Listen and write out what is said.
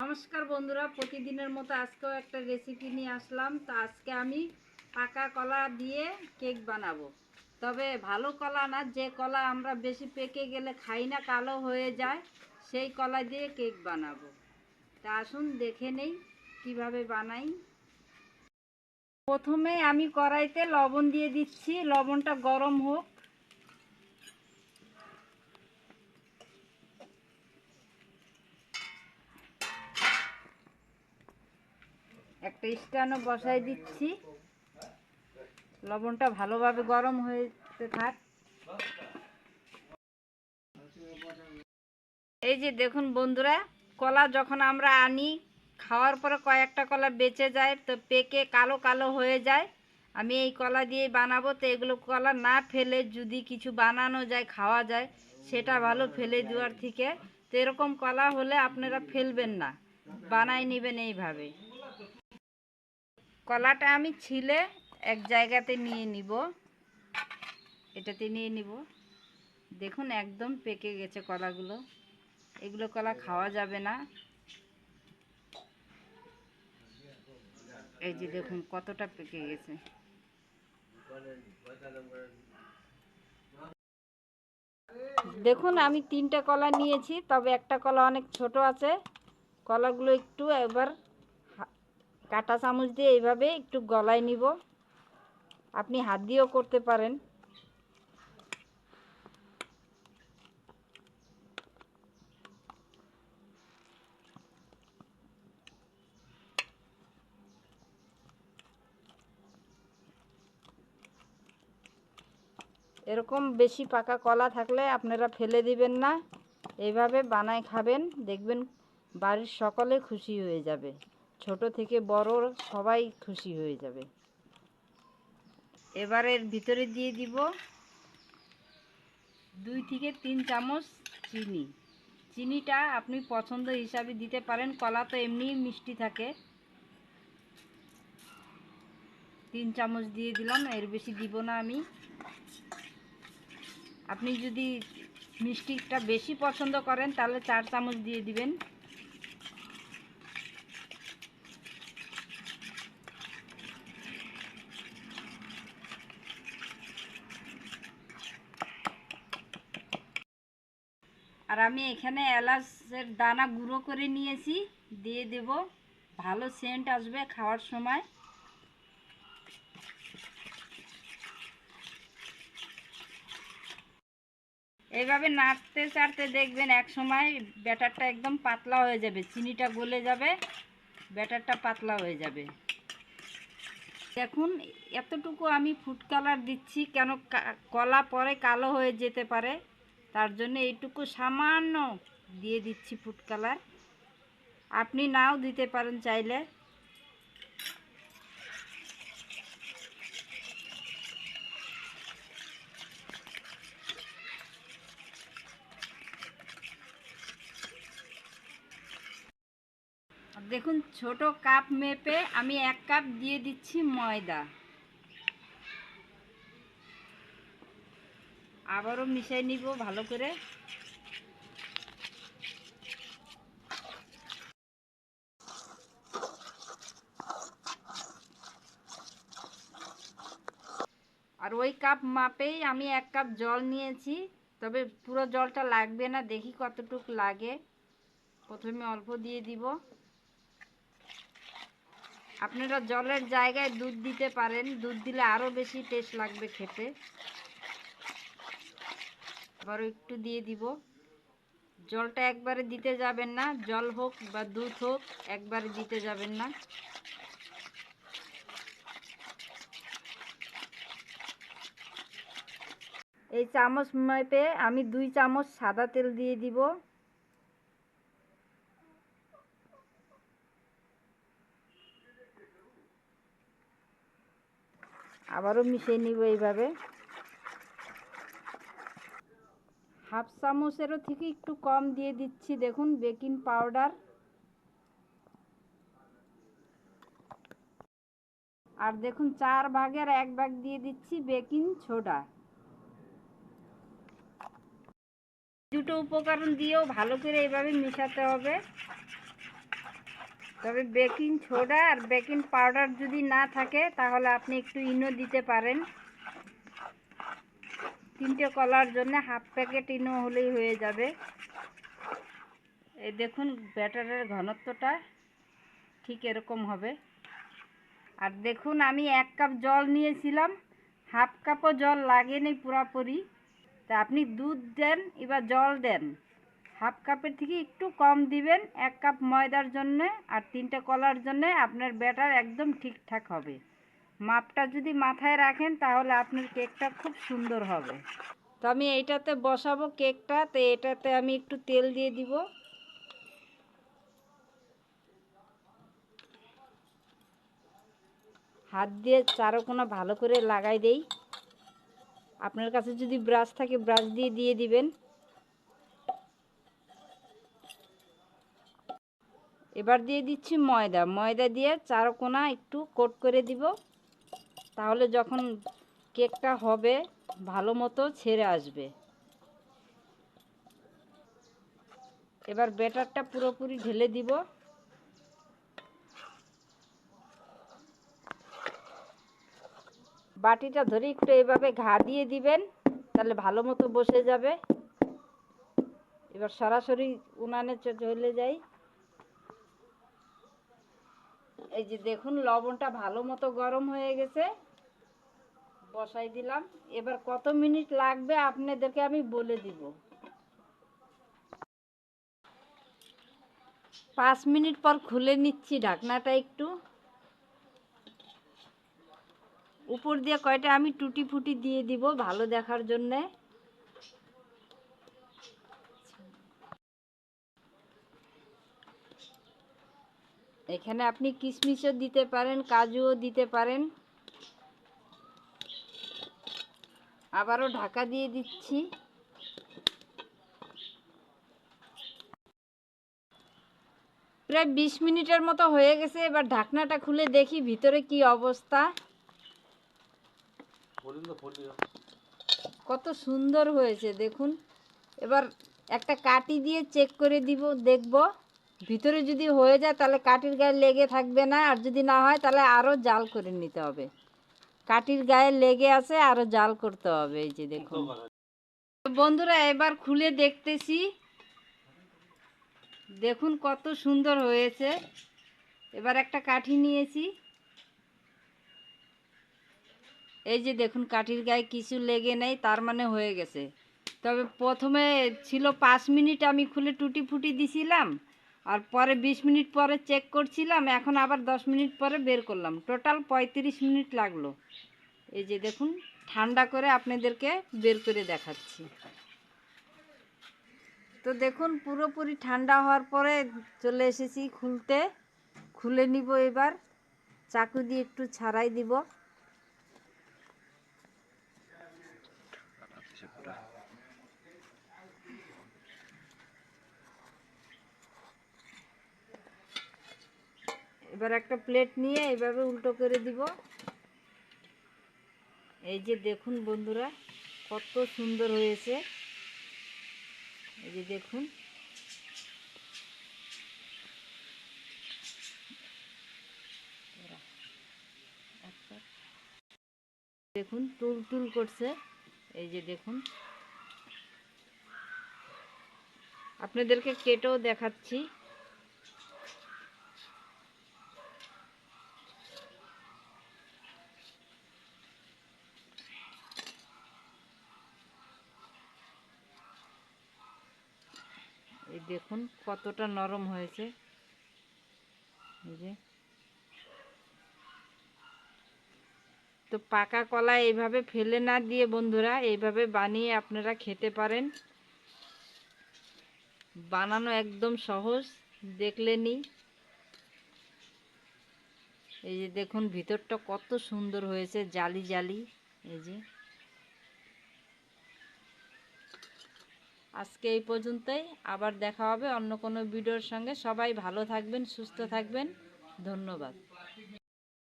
নমস্কার বন্ধুরা, প্রতিদিনের মতো আজকেও একটা রেসিপি নিয়ে আসলাম। তো আজকে আমি পাকা কলা দিয়ে কেক বানাবো। তবে ভালো কলা না, যে কলা আমরা বেশি পেকে গেলে খাই না, কালো হয়ে যায়, সেই কলা দিয়ে কেক বানাবো। তা আসুন দেখে নেই কিভাবে বানাই। প্রথমে আমি কড়াইতে লবণ দিয়ে দিচ্ছি, লবণটা গরম হোক। একটা স্ট্যান্ডও বসাই দিচ্ছি, লবণটা ভালোভাবে গরম হতে থাক। এই যে দেখুন বন্ধুরা, কলা যখন আমরা আনি, খাওয়ার পরে কয়েকটা কলা বেঁচে যায়, তো পেকে কালো কালো হয়ে যায়। আমি এই কলা দিয়ে বানাবো। তো এগুলো কলা না ফেলে যদি কিছু বানানো যায়, খাওয়া যায়, সেটা ভালো ফেলে দেওয়ার থেকে। তো এরকম কলা হলে আপনারা ফেলবেন না, বানাই নেবেন এইভাবে। কলাটা আমি ছিলে এক জায়গাতে নিয়ে নিব, এটাতে নিয়ে নিব। দেখুন একদম পেকে গেছে কলাগুলো, এগুলো কলা খাওয়া যাবে না। এই যে দেখুন কতটা পেকে গেছে। দেখুন আমি 3টে কলা নিয়েছি, তবে একটা কলা অনেক ছোট আছে। কলাগুলো একটু এবার কাঁটা চামচ দিয়ে এইভাবে একটু গলায় নিব। আপনি হাত দিয়েও করতে পারেন। এরকম বেশি পাকা কলা থাকলে আপনারা ফেলে দিবেন না, এইভাবে বানায় খাবেন, দেখবেন বাড়ির সকলে খুশি হয়ে যাবে, ছোট থেকে বড় সবাই খুশি হয়ে যাবে। এবার এর ভিতরে দিয়ে দিব 2 থেকে 3 চামচ চিনি। চিনিটা আপনি পছন্দ হিসাবে দিতে পারেন, কলা তো এমনিই মিষ্টি থাকে। 3 চামচ দিয়ে দিলাম, এর বেশি দিব না আমি। আপনি যদি মিষ্টিটা বেশি পছন্দ করেন তাহলে 4 চামচ দিয়ে দিবেন। আর আমি এখানে এলাচের দানা গুঁড়ো করে নিয়েছি, দিয়ে দেব। ভালো সেন্ট আসবে খাওয়ার সময়। এইভাবে নাড়তে চাড়তে দেখবেন এক সময় ব্যাটারটা একদম পাতলা হয়ে যাবে, চিনিটা গলে যাবে, ব্যাটারটা পাতলা হয়ে যাবে। দেখুন এতটুকু আমি ফুড কালার দিচ্ছি, কেন কলা পরে কালো হয়ে যেতে পারে, তার জন্য এইটুকু সামান্য দিয়ে দিচ্ছি ফুড কালার। আপনি নাও দিতে পারেন চাইলে। দেখুন ছোট কাপ মেপে আমি 1 কাপ দিয়ে দিচ্ছি ময়দা। আবারও মিশিয়ে নিব ভালো করে। আর ওই কাপ মাপেই আমি 1 কাপ জল নিয়েছি, তবে পুরো জলটা লাগবে না, দেখি কতটুকু লাগে। প্রথমে অল্প দিয়ে দিব। আপনারা জলের জায়গায় দুধ দিতে পারেন, দুধ দিলে আরও বেশি টেস্ট লাগবে খেতে। আবারও একটু দিয়ে দিব। জলটা একবারে দিতে যাবেন না, জল হোক বা দুধ হোক একবারে দিতে যাবেন না। এই চামচ মেপে আমি 2 চামচ সাদা তেল দিয়ে দিব। আবারও মিশিয়ে নিব এইভাবে। হাফ চামচেরও থেকে একটু কম দিয়ে দিচ্ছি, দেখুন বেকিং পাউডার। আর দেখুন 4 ভাগের 1 ভাগ দিয়ে দিচ্ছি বেকিং সোডা। দুটো উপকরণ দিয়েও ভালো করে এইভাবে মেশাতে হবে। তবে বেকিং সোডা আর বেকিং পাউডার যদি না থাকে তাহলে আপনি একটু ইনো দিতে পারেন। 3টে কলার জন্য হাফ প্যাকেট ইনো হলেই হয়ে যাবে। এই দেখুন ব্যাটারের ঘনত্বটা ঠিক এরকম হবে। আর দেখুন আমি 1 কাপ জল নিয়েছিলাম, হাফ কাপও জল লাগেনি পুরোপুরি। তা আপনি দুধ দেন এবার জল দেন, হাফ কাপের থেকে একটু কম দিবেন 1 কাপ ময়দার জন্যে। আর 3টে কলার জন্যে আপনার ব্যাটার একদম ঠিকঠাক হবে। মাপটা যদি মাথায় রাখেন তাহলে আপনার কেকটা খুব সুন্দর হবে। তো আমি এইটাতে বসাবো কেকটা, তো এটাতে আমি একটু তেল দিয়ে দিব। হাত দিয়ে চারকোনা ভালো করে লাগাই দেই। আপনার কাছে যদি ব্রাশ থাকে ব্রাশ দিয়ে দিবেন। এবার দিয়ে দিচ্ছি ময়দা। ময়দা দিয়ে চারকোনা একটু কোট করে দিব, তাহলে যখন কেকটা হবে ভালো মতো ছেড়ে আসবে। এবার ব্যাটারটা পুরোপুরি ঢেলে দিব। বাটিটা ধরে একটু এইভাবে ঘা দিয়ে দিবেন, তাহলে ভালো মতো বসে যাবে। এবার সরাসরি উনানে চলে যাই। এই যে দেখুন লবণটা ভালো মতো গরম হয়ে গেছে, বসাই দিলাম। এবার কত মিনিট লাগবে আপনাদেরকে আমি বলে দিব। 5 মিনিট পর খুলে নিচ্ছি ঢাকনাটা একটু। উপর দিয়ে কয়টা আমি টুটি ফুটি দিয়ে দিব ভালো দেখার জন্যে। এখানে আপনি কিশমিশও দিতে পারেন, কাজুও দিতে পারেন। আবারও ঢাকা দিয়ে দিচ্ছি। প্রায় 20 মিনিটের মতো হয়ে গেছে। এবার ঢাকনাটা খুলে দেখি ভিতরে কি অবস্থা। কত সুন্দর হয়েছে দেখুন। এবার একটা কাঠি দিয়ে চেক করে দেখব ভিতরে যদি হয়ে যায় তাহলে কাঠির গায়ে লেগে থাকবে না, আর যদি না হয় তাহলে আরও জাল করে নিতে হবে। কাঠির গায়ে লেগে আছে, আরও জাল করতে হবে। এই যে দেখুন বন্ধুরা, এবার খুলে দেখতেছি। দেখুন কত সুন্দর হয়েছে। এবার একটা কাঠি নিয়েছি, এই যে দেখুন কাঠির গায়ে কিছু লেগে নেই, তার মানে হয়ে গেছে। তবে প্রথমে ছিল 5 মিনিট আমি খুলে টুটি ফুটি দিছিলাম, আর পরে 20 মিনিট পরে চেক করছিলাম, এখন আবার 10 মিনিট পরে বের করলাম। টোটাল 35 মিনিট লাগলো। এই যে দেখুন ঠান্ডা করে আপনাদেরকে বের করে দেখাচ্ছি। তো দেখুন পুরোপুরি ঠান্ডা হওয়ার পরে চলে এসেছি খুলতে। খুলে নিব এবার, চাকু দিয়ে একটু ছাড়াই দিব। এবার একটা প্লেট নিয়ে এইভাবে উল্টো করে দিব। এই যে দেখুন বন্ধুরা কত সুন্দর হয়েছে। এই যে দেখুন দেখুন টুল টুল করছে। এই যে দেখুন আপনাদেরকে কেটেও দেখাচ্ছি। এই দেখুন কতটা নরম হয়েছে। এই যে তো পাকা কলা এইভাবে ফেলে না দিয়ে বন্ধুরা এইভাবে বানিয়ে আপনারা খেতে পারেন। বানানো একদম সহজ, দেখলেনি। এই যে দেখুন ভিতরটা কত সুন্দর হয়েছে, জালি জালি। এই যে আজকে এই পর্যন্তই, আবার দেখা হবে অন্য কোনো ভিডিওর সঙ্গে। সবাই ভালো থাকবেন, সুস্থ থাকবেন। ধন্যবাদ।